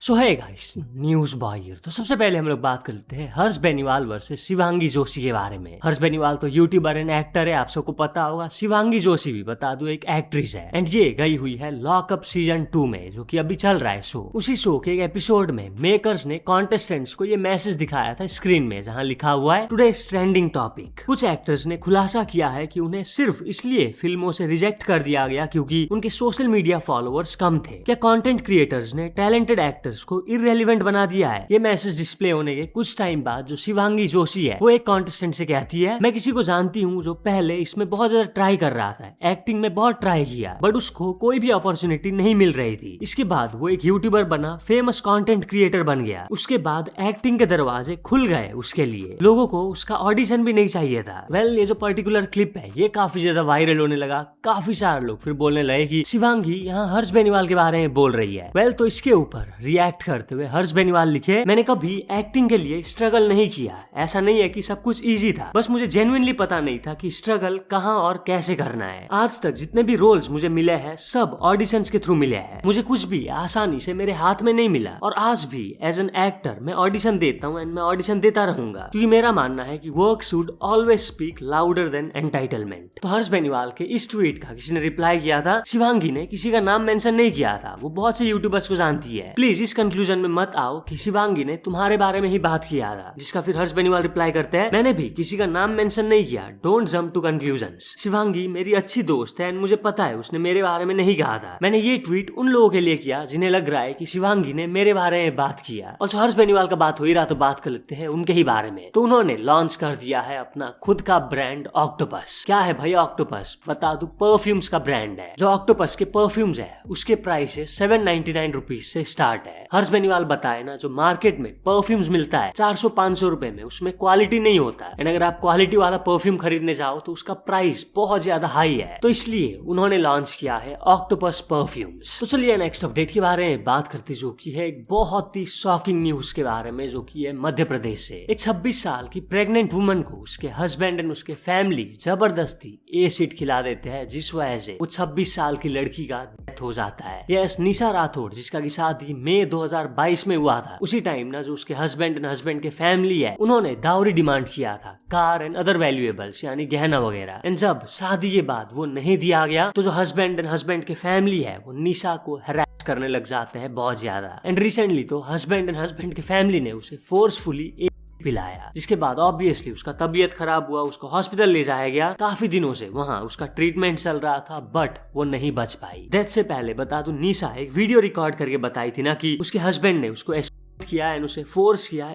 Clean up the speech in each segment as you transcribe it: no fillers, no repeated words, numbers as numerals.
सो है guys, news boy. तो सबसे पहले हम लोग बात कर लेते हैं हर्ष बेनीवाल वर्सेस शिवांगी जोशी के बारे में। हर्ष बेनीवाल तो यूट्यूबर एंड एक्टर है, आप सबको पता होगा। शिवांगी जोशी भी बता दूं एक एक्ट्रेस है एंड ये गई हुई है लॉकअप सीजन 2 में, जो कि अभी चल रहा है शो। उसी शो के एक एपिसोड में मेकर्स ने कॉन्टेस्टेंट्स को ये मैसेज दिखाया था स्क्रीन में, जहाँ लिखा हुआ है टुडेस ट्रेंडिंग टॉपिक। कुछ एक्टर्स ने खुलासा किया है कि उन्हें सिर्फ इसलिए फिल्मों से रिजेक्ट कर दिया गया क्योंकि उनके सोशल मीडिया फॉलोअर्स कम थे। क्या कंटेंट क्रिएटर्स ने टैलेंटेड एक्टर्स को इररेलेवेंट बना दिया है? ये मैसेज डिस्प्ले होने के कुछ टाइम बाद जो शिवांगी जोशी है वो एक कॉन्टेस्टेंट से कहती है, मैं किसी को जानती हूँ जो पहले इसमें बहुत ज्यादा ट्राई कर रहा था, एक्टिंग में बहुत ट्राई किया, बट उसको कोई भी अपॉर्चुनिटी नहीं मिल रही थी। इसके बाद वो एक यूट्यूबर बना, फेमस कंटेंट क्रिएटर बन गया। उसके बाद एक्टिंग के दरवाजे खुल गए उसके लिए, लोगों को उसका ऑडिशन भी नहीं चाहिए था। ये जो पर्टिकुलर क्लिप है ये काफी ज्यादा वायरल होने लगा। काफी सारे लोग फिर बोलने लगे कि शिवांगी यहाँ हर्ष बेनीवाल के बारे में बोल रही है। तो इसके ऊपर रिएक्ट करते हुए हर्ष बेनीवाल लिखे, मैंने कभी एक्टिंग के लिए स्ट्रगल नहीं किया। ऐसा नहीं है कि सब कुछ इजी था, बस मुझे जेन्युइनली पता नहीं था कि स्ट्रगल कहाँ और कैसे करना है। आज तक जितने भी रोल्स मुझे मिले हैं सब ऑडिशंस के थ्रू मिले हैं। मुझे कुछ भी आसानी से मेरे हाथ में नहीं मिला और आज भी एज एन एक्टर मैं ऑडिशन देता हूँ एंड मैं ऑडिशन देता रहूंगा, क्योंकि मेरा मानना है कि work should always speak louder than entitlement. तो हर्ष बेनीवाल के इस ट्वीट का किसी ने रिप्लाई किया था, शिवांगी ने किसी का नाम मेंशन नहीं किया था, वो बहुत से यूट्यूबर्स को जानती है, प्लीज इस कंक्लूजन में मत आओ कि शिवांगी ने तुम्हारे बारे में ही बात किया था। जिसका फिर हर्ष बेनीवाल रिप्लाई करते हैं, मैंने भी किसी का नाम मेंशन नहीं किया, don't jump to conclusions. Shivangi मेरी अच्छी दोस्त है एंड मुझे पता है उसने मेरे बारे में नहीं कहा था। मैंने ये ट्वीट उन लोगों के लिए किया जिन्हें लग रहा है कि शिवांगी ने मेरे बारे में बात किया। और हर्ष बेनीवाल का बात हो ही रहा तो बात कर लेते हैं उनके ही बारे में। तो उन्होंने लॉन्च कर दिया है अपना खुद का ब्रांड ऑक्टोपस। क्या है भाई ऑक्टोपस? बता दूं, परफ्यूम्स का ब्रांड है। जो ऑक्टोपस के परफ्यूम्स है उसके प्राइस 799 रुपीज से स्टार्ट है। हर्ष बेनीवाल बताए ना, जो मार्केट में परफ्यूम्स मिलता है 400-500 रुपए में, उसमें क्वालिटी नहीं होता है। अगर आप क्वालिटी वाला परफ्यूम खरीदने जाओ तो उसका प्राइस बहुत ज्यादा हाई है। तो इसलिए उन्होंने लॉन्च किया है ऑक्टोपस परफ्यूम्स। तो चलिए नेक्स्ट अपडेट के बारे में बात करते, जो की है एक बहुत ही शॉकिंग न्यूज के बारे में, जो की है मध्य प्रदेश से। एक 26 साल की प्रेग्नेंट वुमन को उसके हस्बैंड एंड उसके फैमिली जबरदस्ती एसिड खिला देते हैं, जिस वजह से वो 26 साल की लड़की का डेथ हो जाता है। यस, निशा राठौड़, जिसका की शादी मई 2022 में हुआ था। उसी टाइम ना जो उसके हस्बैंड एंड हस्बैंड के फैमिली है उन्होंने डाउरी डिमांड किया था, कार एंड अदर वैल्यूएबल्स यानी गहना वगैरह। एंड जब शादी के बाद वो नहीं दिया गया तो जो हस्बैंड एंड हस्बैंड के फैमिली है वो निशा को हैरेस करने लग जाते हैं बहुत ज्यादा। एंड रिसेंटली तो हस्बैंड एंड हस्बैंड के फैमिली ने उसे फोर्सफुली पिलाया, जिसके बाद ऑब्वियसली उसका तबीयत खराब हुआ, उसको हॉस्पिटल ले जाया गया। काफी दिनों से वहाँ उसका ट्रीटमेंट चल रहा था बट वो नहीं बच पाई। डेथ से पहले बता दूं, निशा एक वीडियो रिकॉर्ड करके बताई थी ना कि उसके हस्बैंड ने उसको किया एंड उसे फोर्स किया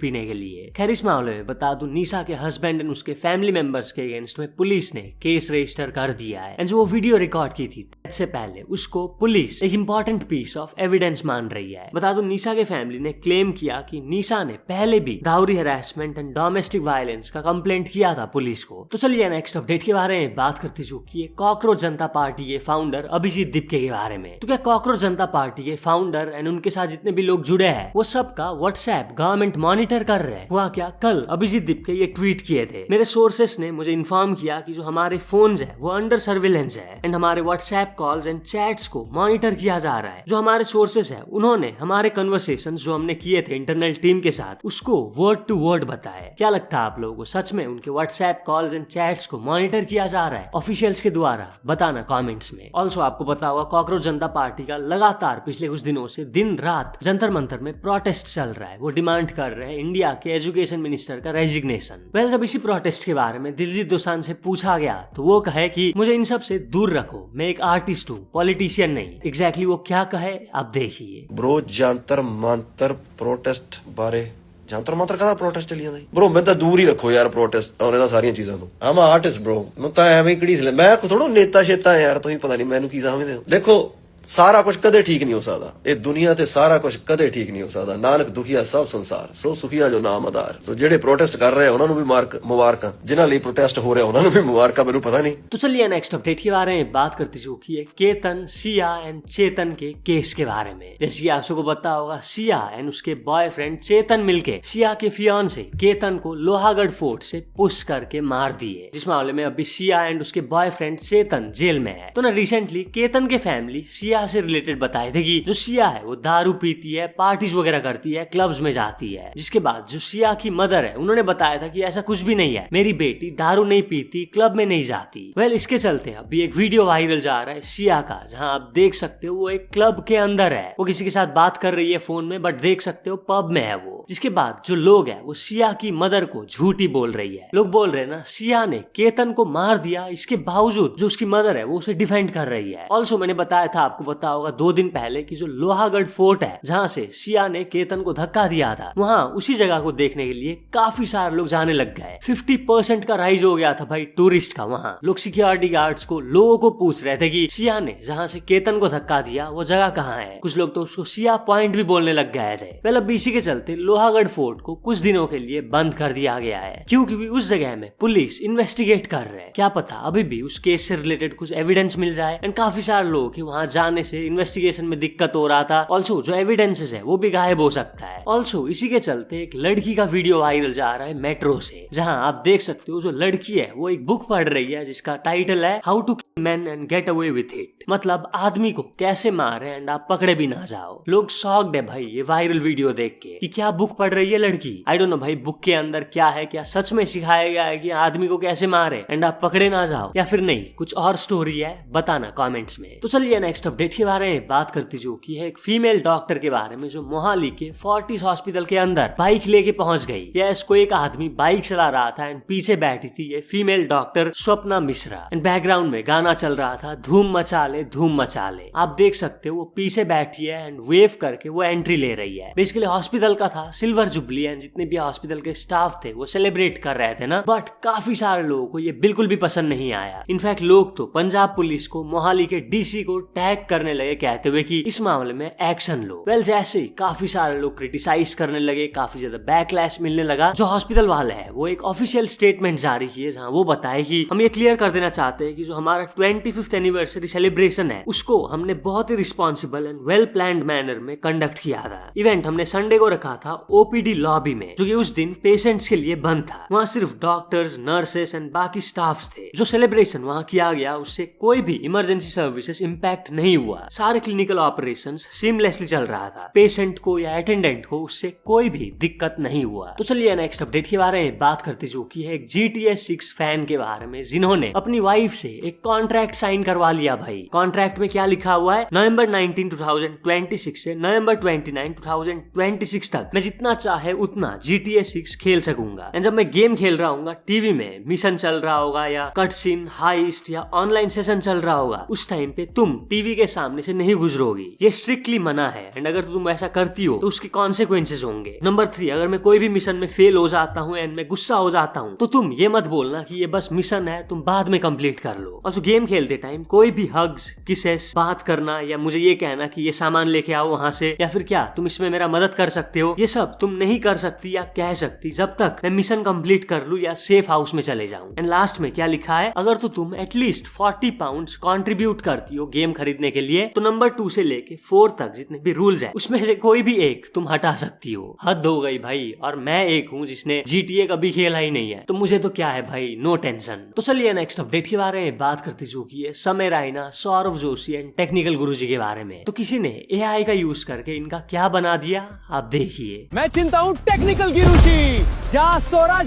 पीने के लिए। खैर इस मामले में बता दूं, निशा के हस्बैंड एंड उसके फैमिली मेंबर्स के अगेंस्ट में पुलिस ने केस रजिस्टर कर दिया है। एंड जो वो वीडियो रिकॉर्ड की थी से पहले उसको पुलिस एक इंपॉर्टेंट पीस ऑफ एविडेंस मान रही है। बता दूं, निशा के फैमिली ने क्लेम किया कि निशा ने पहले भी dowry harassment and domestic violence का कंप्लेंट किया था पुलिस को। तो चलिए नेक्स्ट अपडेट के बारे में बात करते, जो कि कॉकरोच जनता पार्टी के फाउंडर अभिजीत दीपके के बारे में। तो क्या कॉकरोच जनता पार्टी के फाउंडर एंड उनके साथ जितने भी लोग जुड़े हैं वो सबका व्हाट्सएप गवर्नमेंट मॉनिटर कर रहे हैं? हुआ क्या, कल अभिजीत दीपके ये ट्वीट किए थे। मेरे सोर्सेस ने मुझे इन्फॉर्म किया कि जो हमारे फोन्स है वो अंडर सर्विलेंस है एंड हमारे व्हाट्सएप कॉल्स एंड चैट्स को मॉनिटर किया जा रहा है। जो हमारे सोर्सेस है उन्होंने हमारे कन्वर्सेशंस जो हमने किए थे इंटरनल टीम के साथ उसको वर्ड टू वर्ड बताया। क्या लगता है आप लोगों को, सच में उनके व्हाट्सएप कॉल्स एंड चैट्स को मॉनिटर किया जा रहा है ऑफिशियल्स के द्वारा? बताना कमेंट्स में। ऑल्सो आपको पता होगा कॉकरोच जनता पार्टी का लगातार पिछले कुछ दिनों से दिन रात जंतर मंतर में प्रोटेस्ट चल रहा है। वो डिमांड कर रहे हैं इंडिया के एजुकेशन मिनिस्टर का रेजिग्नेशन। जब इसी प्रोटेस्ट के बारे में दिलजीत दोसांझ से पूछा गया तो वो कहे कि मुझे इन सब से दूर रखो, मैं एक आर्टिस्ट हूँ, पॉलिटिशियन नहीं। एग्जैक्टली वो क्या कहे आप देखिए। ब्रो जंतर मंतर प्रोटेस्ट बारे जंतर मंतर कहता प्रोटेस्ट चली ਜਾਂਦਾ ब्रो मैं तो दूर ही रखो यार प्रोटेस्ट और ਇਹਨਾਂ ਸਾਰੀਆਂ ਚੀਜ਼ਾਂ ਤੋਂ। I'm an artist bro, ਮੈਂ ਤਾਂ ਐਵੇਂ ਹੀ ਘੜੀਸ ਲੈ, ਮੈਂ ਥੋੜਾ ਨੇਤਾ ਸ਼ੇਤਾ ਯਾਰ, ਤੁਸੀਂ ਪਤਾ ਨਹੀਂ ਮੈਨੂੰ ਕੀ ਸਮਝਦੇ ਹੋ। ਦੇਖੋ ਸਾਰਾ ਕੁਝ ਕਦੇ ਠੀਕ ਨਹੀਂ ਹੋ ਸਕਦਾ, ਇਹ ਦੁਨੀਆ ਤੇ ਸਾਰਾ ਕੁਝ ਕਦੇ ਠੀਕ ਨਹੀਂ ਹੋ ਸਕਦਾ। ਨਾਨਕ ਦੁਖੀਆ ਸਭ ਸੰਸਾਰ, ਸੋ ਸੁਖੀਆ ਜੋ ਨਾਮ ਆਧਾਰ। ਸੋ ਜਿਹੜੇ ਪ੍ਰੋਟੈਸਟ ਕਰ ਰਹੇ ਉਹਨਾਂ ਨੂੰ ਵੀ ਮੁਬਾਰਕਾਂ, ਜਿਨ੍ਹਾਂ ਲਈ ਪ੍ਰੋਟੈਸਟ ਹੋ ਰਿਹਾ ਉਹਨਾਂ ਨੂੰ भी मुबारक, ਮੈਨੂੰ पता नहीं। तो चलिए नेक्स्ट अपडेट के बारे में बात करते, जो कि है केतन, सिया एंड चेतन के केस के बारे में। जैसे कि आप सबको पता होगा, सिया एंड उसके बॉयफ्रेंड चेतन मिलके सिया के फियांसे केतन को लोहागढ़ फोर्ट से पुश करके मार दिए, जिस मामले में अभी सिया एंड उसके बॉयफ्रेंड चेतन जेल में है। तो ना रिसेंटली केतन के फैमिली सिया शिया से रिलेटेड बताए थे कि जो शिया है वो दारू पीती है, पार्टीज वगैरह करती है, क्लब्स में जाती है। जिसके बाद जो शिया की मदर है उन्होंने बताया था कि ऐसा कुछ भी नहीं है, मेरी बेटी दारू नहीं पीती, क्लब में नहीं जाती। वेल इसके चलते अभी एक वीडियो वायरल जा रहा है शिया का, जहाँ आप देख सकते हो वो एक क्लब के अंदर है, वो किसी के साथ बात कर रही है फोन में, बट देख सकते हो पब में है वो। जिसके बाद जो लोग है वो शिया की मदर को झूठी बोल रही है। लोग बोल रहे हैं ना शिया ने केतन को मार दिया, इसके बावजूद जो उसकी मदर है वो उसे डिफेंड कर रही है। ऑल्सो मैंने बताया था, आपको पता होगा 2 दिन पहले कि जो लोहागढ़ फोर्ट है जहाँ से शिया ने केतन को धक्का दिया था, वहाँ उसी जगह को देखने के लिए काफी सारे लोग जाने लग गए। 50% का राइज हो गया था भाई टूरिस्ट का। वहाँ लोग सिक्योरिटी गार्ड्स को लोगों को पूछ रहे थे कि शिया ने जहाँ से केतन को धक्का दिया वो जगह कहाँ है। कुछ लोग तो उसको शिया पॉइंट भी बोलने लग गए थे। पहले अब इसी के चलते लोहागढ़ फोर्ट को कुछ दिनों के लिए बंद कर दिया गया है, क्योंकि उस जगह में पुलिस इन्वेस्टिगेट कर रहे हैं। क्या पता अभी भी उस केस से रिलेटेड कुछ एविडेंस मिल जाए। एंड काफी सारे लोग कि वहाँ जाने से इन्वेस्टिगेशन में दिक्कत हो रहा था। ऑल्सो जो एविडेंसेस है वो भी गायब हो सकता है। ऑल्सो इसी के चलते एक लड़की का वीडियो वायरल जा रहा है मेट्रो से, जहाँ आप देख सकते हो जो लड़की है वो एक बुक पढ़ रही है जिसका टाइटल है how to kill man and get away with it, मतलब आदमी को कैसे मारे एंड आप पकड़े भी ना जाओ। लोग शॉक्ड है भाई ये वायरल वीडियो देख के कि क्या बुक पढ़ रही है लड़की। आई डोंट नो भाई बुक के अंदर क्या है, क्या सच में सिखाया गया है कि आदमी को कैसे मारे एंड आप पकड़े ना जाओ, या फिर नहीं कुछ और स्टोरी है, बताना कमेंट्स में। तो चलिए नेक्स्ट अपडेट के बारे में बात करती, जो की है एक फीमेल डॉक्टर के बारे में जो मोहाली के फोर्टिस हॉस्पिटल के अंदर बाइक लेके पहुंच गई। यस कोई एक आदमी बाइक चला रहा था एंड पीछे बैठी थी ये female doctor Swapna Mishra and background में गाना चल रहा था धूम मचा ले धूम मचा ले। आप देख सकते हो वो पीछे बैठी है एंड वेव करके वो एंट्री ले रही है। बेसिकली हॉस्पिटल का था सिल्वर जुबली एंड जितने भी हॉस्पिटल के स्टाफ थे वो सेलिब्रेट कर रहे थे ना, बट काफी सारे लोगों को ये बिल्कुल भी पसंद नहीं आया। इनफैक्ट लोग तो पंजाब पुलिस को मोहाली के डीसी को टैग करने लगे कहते हुए कि इस मामले में एक्शन लो। वेल जैसे ही काफी सारे लोग क्रिटिसाइज करने लगे, काफी ज्यादा बैकलैश मिलने लगा। जो हॉस्पिटल वाले हैं वो एक ऑफिशियल स्टेटमेंट जारी किए जहाँ वो बताए कि हम ये क्लियर कर देना चाहते हैं कि जो हमारा 25th एनिवर्सरी सेलिब्रेशन है उसको हमने बहुत ही responsible and well planned manner में कंडक्ट किया था। इवेंट हमने संडे को रखा था ओपीडी लॉबी में, जो कि उस दिन पेशेंट्स के लिए बंद था। वहाँ सिर्फ डॉक्टर्स, नर्सेस एंड बाकी स्टाफ्स थे। जो सेलिब्रेशन वहाँ किया गया उससे कोई भी इमरजेंसी सर्विसेज इम्पैक्ट नहीं हुआ। सारे क्लिनिकल ऑपरेशंस सीमलेसली चल रहा था। पेशेंट को या अटेंडेंट को उससे कोई भी दिक्कत नहीं हुआ। तो चलिए नेक्स्ट अपडेट के बारे में बात करते, जो की है एक GTA 6 फैन के बारे में जिन्होंने अपनी वाइफ से एक कॉन्ट्रैक्ट साइन करवा लिया। भाई कॉन्ट्रैक्ट में क्या लिखा हुआ है, नवंबर 19, 2026 से नवंबर 29, 2026 तक मैं जितना चाहे उतना GTA 6 खेल सकूंगा। एंड जब मैं गेम खेल रहा हूँ टीवी में मिशन चल रहा होगा या कट सीन, हाइस्ट या ऑनलाइन सेशन चल रहा होगा, उस टाइम पे तुम टीवी के सामने से नहीं गुजरोगी। ये स्ट्रिक्टली मना है एंड अगर तुम ऐसा करती हो तो उसके कॉन्सिक्वेंसेज होंगे। नंबर 3, अगर मैं कोई भी मिशन में फेल हो जाता हूँ एंड मैं गुस्सा हो जाता हूँ तो तुम ये मत बोलना कि ये बस मिशन है, तुम बाद में कंप्लीट कर लो। और गेम खेलते टाइम कोई भी हग्स, किसेस, बात करना या मुझे ये कहना कि ये सामान लेके आओ वहाँ से, या फिर क्या तुम इसमें मेरा मदद कर सकते हो, ये सब तुम नहीं कर सकती या कह सकती जब तक मैं मिशन कंप्लीट कर लूं या सेफ हाउस में चले जाऊं। एंड लास्ट में क्या लिखा है, अगर तो तुम एटलीस्ट 40 पाउंड्स कंट्रीब्यूट करती हो गेम खरीदने के लिए तो नंबर 2 से लेके 4 तक जितने भी रूल्स है उसमें से कोई भी एक तुम हटा सकती हो। हद हो गई भाई, और मैं एक हूँ जिसने GTA कभी खेला ही नहीं है, तो मुझे तो क्या है भाई, नो टेंशन। तो चलिए नेक्स्ट अपडेट के बारे में बात करते, जो की है समय रायना, सौरभ जोशी एंड टेक्निकल गुरुजी के बारे में। तो किसी ने AI का यूज करके इनका क्या बना दिया आप देखिए। मैं चिंता हूँ टेक्निकल गुरुजी, जा सोरा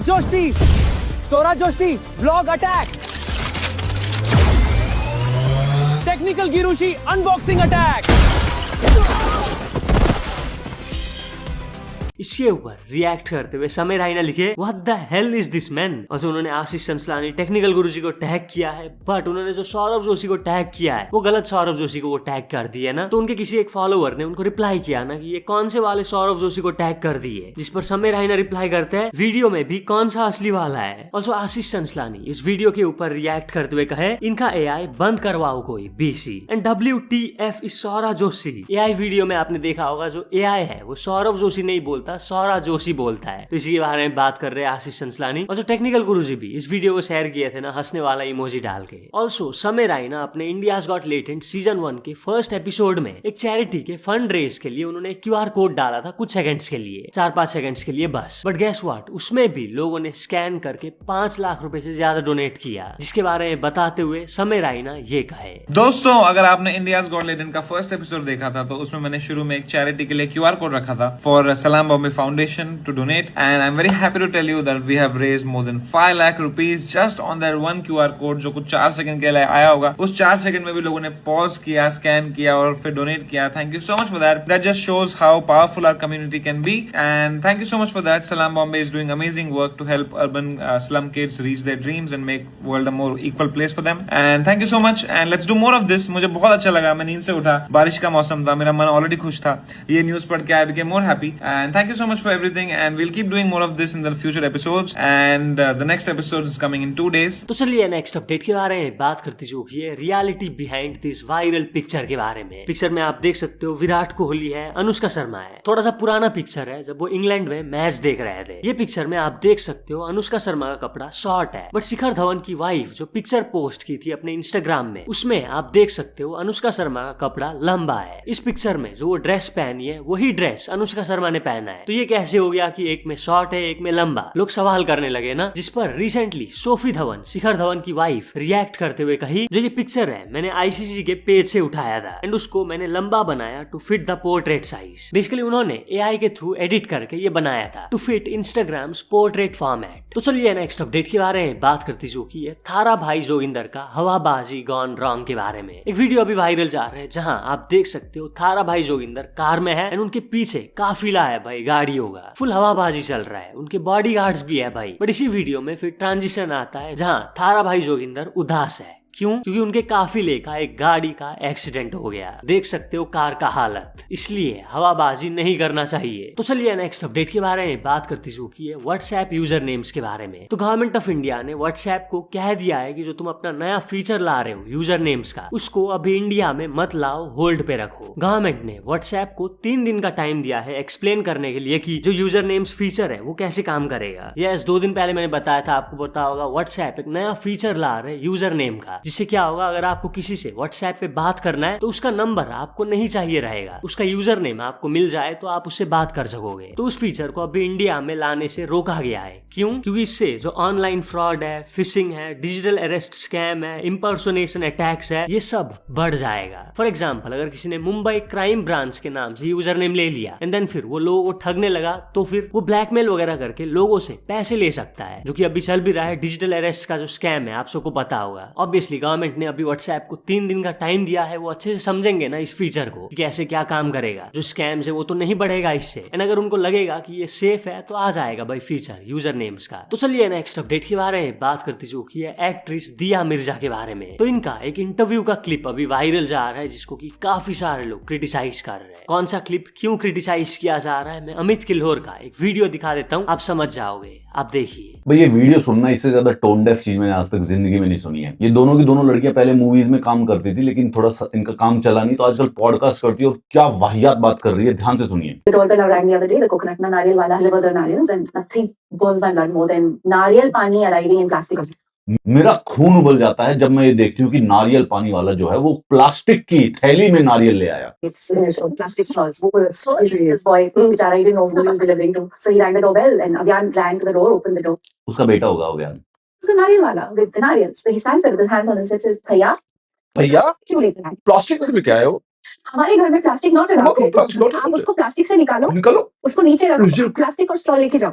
जोशी blog attack, technical Guruji unboxing attack. इसके ऊपर रिएक्ट करते हुए समय रायना लिखे what the hell is this man. और जो उन्होंने आशीष संसलानी टेक्निकल गुरुजी को टैग किया है, बट उन्होंने जो सौरभ जोशी को टैग किया है वो गलत सौरभ जोशी को वो टैग कर दिया ना। तो उनके किसी एक फॉलोअर ने उनको रिप्लाई किया ना कि ये कौन से वाले सौरभ जोशी को टैग कर दिए, जिस पर समय रायना रिप्लाई करते हैं वीडियो में भी कौन सा असली वाला है। ऑल्सो आशीष संसलानी इस वीडियो के ऊपर रिएक्ट करते हुए कहे इनका AI बंद करवाओ कोई BC and WTF is Saurabh Joshi. AI video में आपने देखा होगा जो AI है वो सौरभ जोशी नहीं बोलता बोलता, सौरा जोशी बोलता है। तो इसी के बारे में बात कर रहे हैं आशीष संसलानी, और जो टेक्निकल गुरुजी भी इस वीडियो को शेयर किए थे ना हंसने वाला इमोजी डाल के। ऑल्सो समय रायना अपने इंडियाज गॉट लेटेंट सीजन 1 के फर्स्ट एपिसोड में एक चैरिटी के फंड रेज के लिए उन्होंने QR कोड डाला था कुछ सेकंड्स के लिए, 4-5 सेकंड्स के लिए बस। बट गेस व्हाट, उसमें भी लोगों ने स्कैन करके 5 लाख रुपए से ज्यादा डोनेट किया, जिसके बारे में बताते हुए समय रायना ये कहे। दोस्तों, अगर आपने इंडियाज गॉट लेटेंट का फर्स्ट एपिसोड देखा था तो उसमें मैंने शुरू में एक चैरिटी के लिए QR कोड रखा था for Salaam Bombay foundation to donate, and I am very happy to tell you that we have raised more than 5 lakh rupees just on that one QR code, जो कुछ 4 सेकंड के लिए आया होगा। उस 4 सेकंड में भी लोगों ने पॉज किया, स्कैन किया और फिर डोनेट किया। Thank you so much for that. That just shows how powerful our community can be, and thank you so much for that. Salaam Bombay is doing amazing work to help urban slum kids reach their dreams and make world a more equal place for them, and thank you so much and let's do more of this। मुझे बहुत अच्छा लगा, मैं नींद से उठा, बारिश का मौसम था, मेरा मन ऑलरेडी खुश था, ये न्यूज पढ़ के I became more happy, and thank you so much for everything and we'll keep doing more of this in the future episodes, and the next episode is coming in 2 days। तो चलिए next update के बारे में बात करती जो है reality behind this viral picture के बारे में। पिक्चर में आप देख सकते हो विराट कोहली है, अनुष्का शर्मा है। थोड़ा सा पुराना पिक्चर है जब वो इंग्लैंड में मैच देख रहे थे। ये पिक्चर में आप देख सकते हो अनुष्का शर्मा का कपड़ा शॉर्ट है, बट शिखर धवन की वाइफ जो पिक्चर पोस्ट की थी अपने इंस्टाग्राम में, उसमें आप देख सकते हो अनुष्का शर्मा का कपड़ा लंबा है। इस पिक्चर में जो वो ड्रेस पहनी है वही ड्रेस अनुष्का शर्मा ने पहना है। तो ये कैसे हो गया कि एक में शॉर्ट है एक में लंबा? लोग सवाल करने लगे ना, जिस पर रिसेंटली सोफी धवन, शिखर धवन की वाइफ, रिएक्ट करते हुए कही जो ये पिक्चर है मैंने ICC के पेज से उठाया था एंड उसको मैंने लंबा बनाया to fit the portrait size. Basically उन्होंने AI के थ्रू एडिट करके ये बनाया था to fit Instagram portrait format. तो चलिए नेक्स्ट अपडेट के बारे में बात करती जो की है थारा भाई जोगिंदर का हवाबाजी गॉन रॉन्ग के बारे में। एक वीडियो अभी वायरल जा रहा है जहां आप देख सकते हो थारा भाई जोगिंदर कार में है एंड उनके पीछे काफिला है भाई, गाड़ियों का फुल हवाबाजी चल रहा है, उनके बॉडीगार्ड्स भी है भाई। बट इसी वीडियो में फिर ट्रांजिशन आता है जहां थारा भाई जोगिंदर उदास है। क्यों? क्योंकि उनके काफिले का एक गाड़ी का एक्सीडेंट हो गया। देख सकते हो कार का हालत, इसलिए हवाबाजी नहीं करना चाहिए। तो चलिए नेक्स्ट अपडेट के बारे में बात करती जो की है व्हाट्सएप यूजर नेम्स के बारे में। तो गवर्नमेंट ऑफ इंडिया ने व्हाट्सएप को कह दिया है कि जो तुम अपना नया फीचर ला रहे हो यूजर नेम्स का, उसको अभी इंडिया में मत लाओ, होल्ड पे रखो। गवर्नमेंट ने व्हाट्सएप को 3 दिन का टाइम दिया है एक्सप्लेन करने के लिए कि जो यूजर नेम्स फीचर है वो कैसे काम करेगा। यस, 2 दिन पहले मैंने बताया था, आपको पता होगा व्हाट्सएप एक नया फीचर ला रहे यूजर नेम का, जिससे क्या होगा अगर आपको किसी से व्हाट्सएप पे बात करना है तो उसका नंबर आपको नहीं चाहिए रहेगा, उसका यूजर नेम आपको मिल जाए तो आप उससे बात कर सकोगे। तो उस फीचर को अभी इंडिया में लाने से रोका गया है। क्यों? क्योंकि इससे जो ऑनलाइन फ्रॉड है, फिशिंग है, डिजिटल अरेस्ट स्कैम है, इंपर्सोनेशन अटैक्स है, ये सब बढ़ जाएगा। फॉर एग्जाम्पल, अगर किसी ने मुंबई क्राइम ब्रांच के नाम से यूजर नेम ले लिया एंड देन फिर वो लोगों को ठगने लगा तो फिर वो ब्लैकमेल वगैरह करके लोगों से पैसे ले सकता है, जो कि अभी चल भी रहा है। डिजिटल अरेस्ट का जो स्कैम है आप सबको पता होगा। ऑब्वियसली गवर्नमेंट ने अभी व्हाट्सएप को 3 दिन का टाइम दिया है, वो अच्छे से समझेंगे ना इस फीचर को कि कैसे क्या काम करेगा। जो स्कैम्स है वो तो नहीं बढ़ेगा इससे, एंड अगर उनको लगेगा कि ये सेफ है तो आ जाएगा भाई फीचर यूजर नेम्स का। तो चलिए नेक्स्ट अपडेट के बारे में बात करती जो की है एक्ट्रेस दिया मिर्जा के बारे में। तो इनका एक इंटरव्यू का क्लिप अभी वायरल जा रहा है जिसको कि काफी सारे लोग क्रिटिसाइज कर रहे हैं। कौन सा क्लिप क्यों क्रिटिसाइज किया जा रहा है, मैं अमित किल्लोर का एक वीडियो दिखा देता हूँ, आप समझ जाओगे। आप देखिए भाई, ये वीडियो सुनना, इससे ज्यादा टोन डेफ चीज मैंने आज तक जिंदगी में नहीं सुनी है। ये दोनों की दोनों लड़कियां पहले मूवीज में काम करती थी लेकिन थोड़ा इनका काम चला नहीं, तो आजकल पॉडकास्ट करती है और क्या वाहियात बात कर रही है, ध्यान से सुनिए। The dolphin I rang the other day, the coconut na nariyal wala deliver the nariyals, and nothing burns my blood more than nariyal pani arriving in plastic. मेरा खून उबल जाता है जब मैं ये देखती हूँ कि नारियल पानी वाला जो है वो प्लास्टिक की थैली में नारियल ले आया। It's plastic straws. So this boy, बेचारा, he didn't know who he was delivering to. So he rang the doorbell, and Avyan ran to the door, opened the door. उसका बेटा होगा Avyan. It's the nariyal wala with the nariyals. So he stands there with his hands on his hips, says, "भैया, भैया क्यों लेकर आए? Plastic में लेके आए हो? हमारे घर में प्लास्टिक नॉट अलाउड है। प्लास्टिक not आप allowed उसको प्लास्टिक से निकालो, निकालो। उसको नीचे रखो, नीचे- प्लास्टिक और स्ट्रॉ लेके जाओ."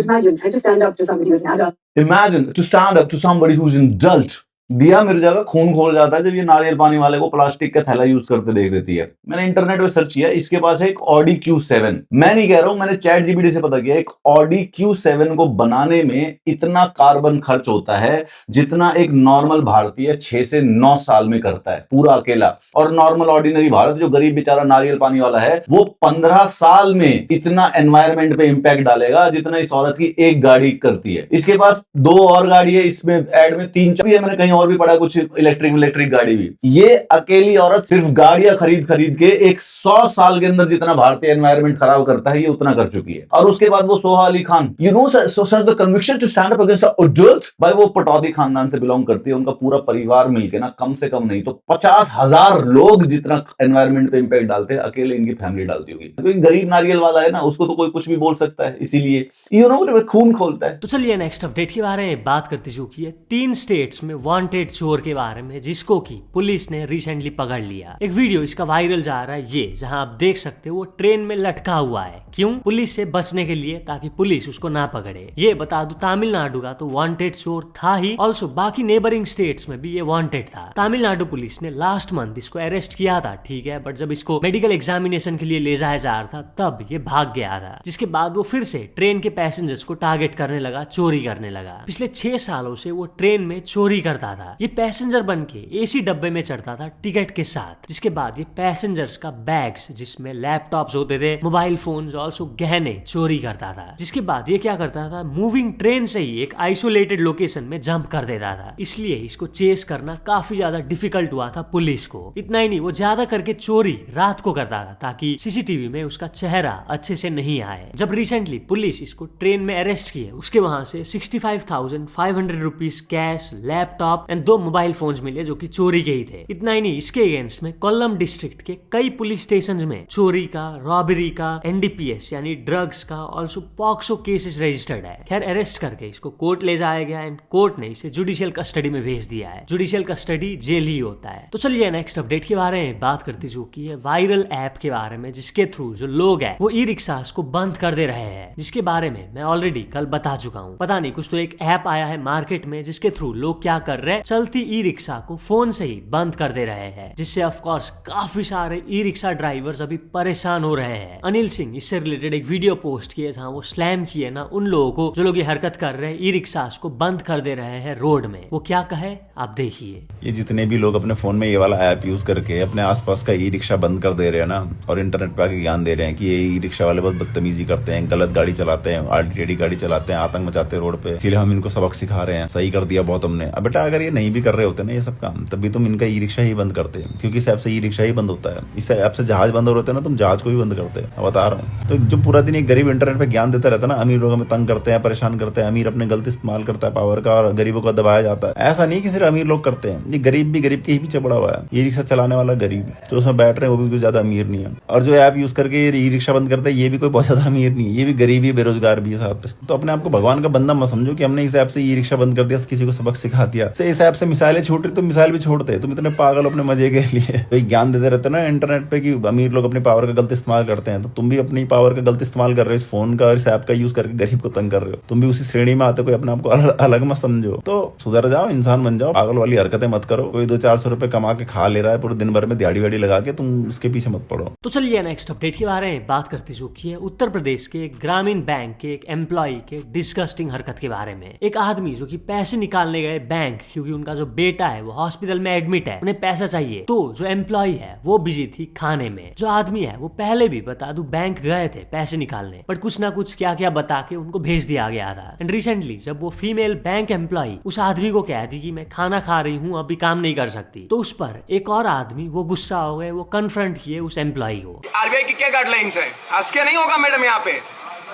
Imagine, I just stand up to somebody who's an adult. Imagine to stand up to somebody who's an adult. दिया मिर्जा का खून खोल जाता है जब ये नारियल पानी वाले को प्लास्टिक का थैला यूज करते देख लेती है। मैंने इंटरनेट पे सर्च किया, इसके पास है एक Audi Q7। मैं नहीं कह रहा हूं, मैंने चैट जीपीटी से पता किया। एक Audi Q7 को बनाने में इतना कार्बन खर्च होता है जितना एक नॉर्मल भारतीय 6 से 9 साल में करता है पूरा अकेला। और नॉर्मल ऑर्डिनरी भारत जो गरीब बेचारा नारियल पानी वाला है वो 15 साल में इतना एनवायरमेंट पे इंपैक्ट डालेगा जितना इस औरत की एक गाड़ी करती है। इसके पास 2 और गाड़ी है, इसमें एड में 3 है, मैंने कहीं और और भी पड़ा कुछ इलेक्ट्रिक गाड़ी भी। ये अकेली औरत सिर्फ गाड़ियां खरीद खरीद के 100 साल के अंदर जितना भारतीय एनवायरमेंट खराब करता है ये उतना कर चुकी है। और उसके बाद वो Soha Ali Khan, you know such the conviction to stand up against adults, भाई वो पटौदी खानदान से बिलोंग करती है। उनका पूरा परिवार मिलके ना कम से कम नहीं तो 50,000 लोग जितना एनवायरमेंट पे इंपैक्ट डालते हैं अकेले इनकी फैमिली डालती होगी। कोई गरीब नारियल वाला है ना, उसको तो कोई कुछ भी बोल सकता है, इसीलिए यू नो खून खोलता है। तो चलिए नेक्स्ट अपडेट के बारे में बात करते जो की है 3 स्टेट्स में वांटेड चोर के बारे में, जिसको की पुलिस ने रिसेंटली पकड़ लिया। एक वीडियो इसका वायरल जा रहा है ये, जहां आप देख सकते हो वो ट्रेन में लटका हुआ है। क्यों? पुलिस से बचने के लिए, ताकि पुलिस उसको ना पकड़े। ये बता दूं तमिलनाडु का तो वांटेड चोर था ही, ऑल्सो बाकी नेबरिंग स्टेट्स में भी ये वांटेड था। तमिलनाडु पुलिस ने लास्ट मंथ इसको अरेस्ट किया था, ठीक है, बट जब इसको मेडिकल एग्जामिनेशन के लिए ले जाया जा रहा था तब ये भाग गया था। जिसके बाद वो फिर से ट्रेन के पैसेंजर्स को टारगेट करने लगा, चोरी करने लगा। पिछले 6 सालों से वो ट्रेन में चोरी करता था। ये पैसेंजर बन के एसी डब्बे में चढ़ता था टिकट के साथ। जिसके बाद ये पैसेंजर्स का बैग्स, जिसमें लैपटॉप्स होते थे, मोबाइल फोन, ऑल्सो गहने चोरी करता था। जिसके बाद ये क्या करता था, मूविंग ट्रेन से ही एक आइसोलेटेड लोकेशन में जंप कर देता था। इसलिए इसको चेस करना काफी ज्यादा डिफिकल्ट हुआ था पुलिस को। इतना ही नहीं, वो ज्यादा करके चोरी रात को करता था ताकि सीसीटीवी में उसका चेहरा अच्छे से नहीं आए। जब रिसेंटली पुलिस इसको ट्रेन में अरेस्ट किए, उसके वहां से 65,500 rupees cash, laptop and 2 mobile phones मिले जो कि चोरी के ही थे। इतना ही नहीं, इसके अगेंस्ट में कोल्लम डिस्ट्रिक्ट के कई पुलिस स्टेशन में चोरी का, रॉबरी का, एनडीपीएस यानी ड्रग्स का, ऑल्सो पॉक्सो केसेस रजिस्टर्ड है। खैर अरेस्ट करके इसको कोर्ट ले जाया गया एंड कोर्ट ने इसे जुडिशियल कस्टडी में भेज दिया है। जुडिशियल कस्टडी जेल ही होता है। तो चलिए नेक्स्ट अपडेट के बारे में बात करती जो की है वायरल ऐप के बारे में, जिसके थ्रू जो लोग हैं वो ई रिक्शा को बंद कर दे रहे हैं। जिसके बारे में मैं ऑलरेडी कल बता चुका हूँ। पता नहीं, कुछ तो एक ऐप आया है मार्केट में जिसके थ्रू लोग क्या कर रहे हैं, चलती ई रिक्शा को फोन से ही बंद कर दे रहे हैं। जिससे ऑफ कोर्स काफी सारे ई रिक्शा ड्राइवर्स अभी परेशान हो रहे हैं। अनिल सिंह इससे रिलेटेड एक वीडियो पोस्ट किए जहाँ वो स्लैम किए ना उन लोगों को जो लोग ये हरकत कर रहे हैं, ई रिक्शा को बंद कर दे रहे हैं रोड में। वो क्या कहे आप देखिए। ये जितने भी लोग अपने फोन में ये वाला ऐप यूज करके अपने आसपास का ई रिक्शा बंद कर दे रहे हैं ना, और इंटरनेट पे आके ज्ञान दे रहे हैं कि ये ई रिक्शा वाले बहुत बदतमीजी करते हैं, गलत गाड़ी चलाते हैं, आरटीडी गाड़ी चलाते हैं, आतंक मचाते हैं रोड पे, इसलिए हम इनको सबक सिखा रहे हैं, सही कर दिया बहुत हमने। अब बेटा अगर ये नहीं भी कर रहे होते ना ये सब काम, तभी तुम इनका ई रिक्शा ही बंद करते हैं, क्योंकि इस ऐप से ई रिक्शा ही बंद होता है। इस ऐप से जहाज बंद हो रहे हैं ना, तुम जहाज को भी बंद करते हैं, बता रहा हूँ। तो जो पूरा दिन एक गरीब इंटरनेट पे ज्ञान देता रहता है ना, अमीर लोग हमें तंग करते हैं, परेशान करते हैं, अमीर अपने गलत इस्तेमाल करता है पावर का और गरीबों को दबाया जाता है। ऐसा नहीं कि सिर्फ अमीर लोग करते हैं, ये गरीब भी गरीब के ही पीछे पड़ा हुआ है। ई रिक्शा चलाने वाला गरीब जो उसमें बैठ रहे हैं वो भी कोई ज्यादा अमीर नहीं है, और जो ऐप यूज करके ई रिक्शा बंद करते हैं ये भी कोई बहुत ज्यादा अमीर नहीं है, ये भी गरीब ही बेरोजगार भी है साथ। तो अपने आप को भगवान का बंदा मत समझो कि हमने इस ऐप से ई रिक्शा बंद कर दिया, किसी को सबक सिखा दिया। इस ऐप से मिसाइलें छूट रही तो मिसाइल भी छोड़ते, तुम इतने पागल अपने मजे के लिए तो ज्ञान देते रहते ना इंटरनेट पे कि अमीर लोग अपनी पावर का गलत इस्तेमाल करते हैं, तो तुम भी अपनी पावर का गलत इस्तेमाल कर रहे हो, इस फोन का और इस ऐप का यूज करके गरीब को तंग कर रहे हो। तुम भी उसी श्रेणी में आते, कोई अपने आप को अलग मत समझो। तो सुधर जाओ, इंसान बन जाओ, पागल वाली हरकतें मत करो। कोई 200-400 रुपए कमा के खा ले रहा है पूरे दिन भर में, दिहाड़ी वाड़ी लगा के, तुम उसके पीछे मत पड़ो। तो चलिए नेक्स्ट अपडेट के बारे में बात करती जो की है उत्तर प्रदेश के एक ग्रामीण बैंक के एक एम्प्लॉय के डिस्गस्टिंग हरकत के बारे में। एक आदमी जो कि पैसे निकालने गए बैंक, क्योंकि उनका जो बेटा है वो हॉस्पिटल में एडमिट है, उन्हें पैसा चाहिए। तो जो एम्प्लॉय है वो बिजी थी खाने में। जो आदमी है वो पहले भी बता दूं बैंक गए थे पैसे निकालने, बट कुछ ना कुछ क्या क्या बता के उनको भेज दिया गया था। एंड रिसेंटली जब वो फीमेल बैंक एम्प्लॉय उस आदमी को कह दी कि मैं खाना खा रही हूँ, अभी काम नहीं कर सकती, तो उस पर एक और आदमी वो गुस्सा हो गए, वो कन्फ्रंट किए उस एम्प्लॉय को। आरबीआई की क्या गाइडलाइंस है? हंस के नहीं होगा मैडम, यहाँ पे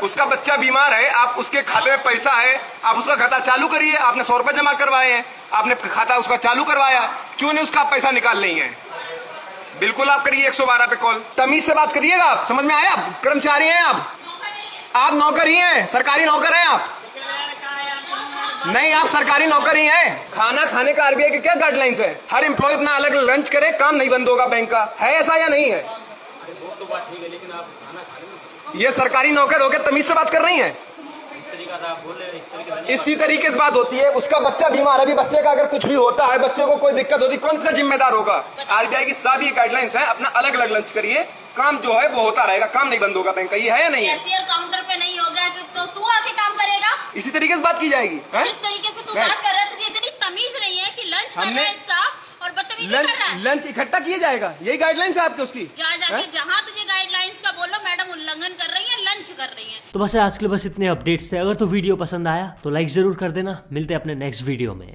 उसका बच्चा बीमार है, आप उसके खाते में पैसा है, आप उसका खाता चालू करिए। आपने 100 रुपए जमा करवाए हैं, आपने खाता उसका चालू करवाया, क्यों नहीं उसका पैसा निकाल रही है? बिल्कुल आप करिए 112 पे कॉल, तमीज से बात करिएगा। आप समझ में आया? आप कर्मचारी हैं, आप नौकर ही हैं, सरकारी नौकर हैं आप नहीं, आप सरकारी नौकर ही हैं। खाना खाने का आरबीआई की क्या गाइडलाइंस है? हर एम्प्लॉय अपना अलग लंच करे, काम नहीं बंद होगा बैंक का, है ऐसा या नहीं है? ये सरकारी नौकर होकर तमीज से बात कर रही हैं? इसी तरीके से बात होती है। उसका बच्चा बीमार है, अभी बच्चे का अगर कुछ भी होता है, बच्चे को कोई दिक्कत होती, कौन इसका जिम्मेदार होगा? आरबीआई की सभी गाइडलाइंस है, अपना अलग अलग लंच करिए, काम जो है वो होता रहेगा, काम नहीं बंद होगा बैंक का। ये है या नहीं है? कैशियर काउंटर पे नहीं होगा तो तू आके काम करेगा? इसी तरीके से बात की जाएगी। जिस तरीके से तू बात कर रहा है, तुझे इतनी तमीज नहीं है कि लंच कर रहा है स्टाफ और बदतमीजी कर रहा है। लंच इकट्ठा किया जाएगा, यही गाइडलाइंस है आपकी उसकी। जाके जहाँ तुझे गाइडलाइंस का बोलो मैडम उल्लंघन कर रही है, लंच कर रही है। तो बस आज के लिए बस इतने अपडेट्स थे। अगर तो वीडियो पसंद आया तो लाइक जरूर कर देना। मिलते हैं अपने नेक्स्ट वीडियो में।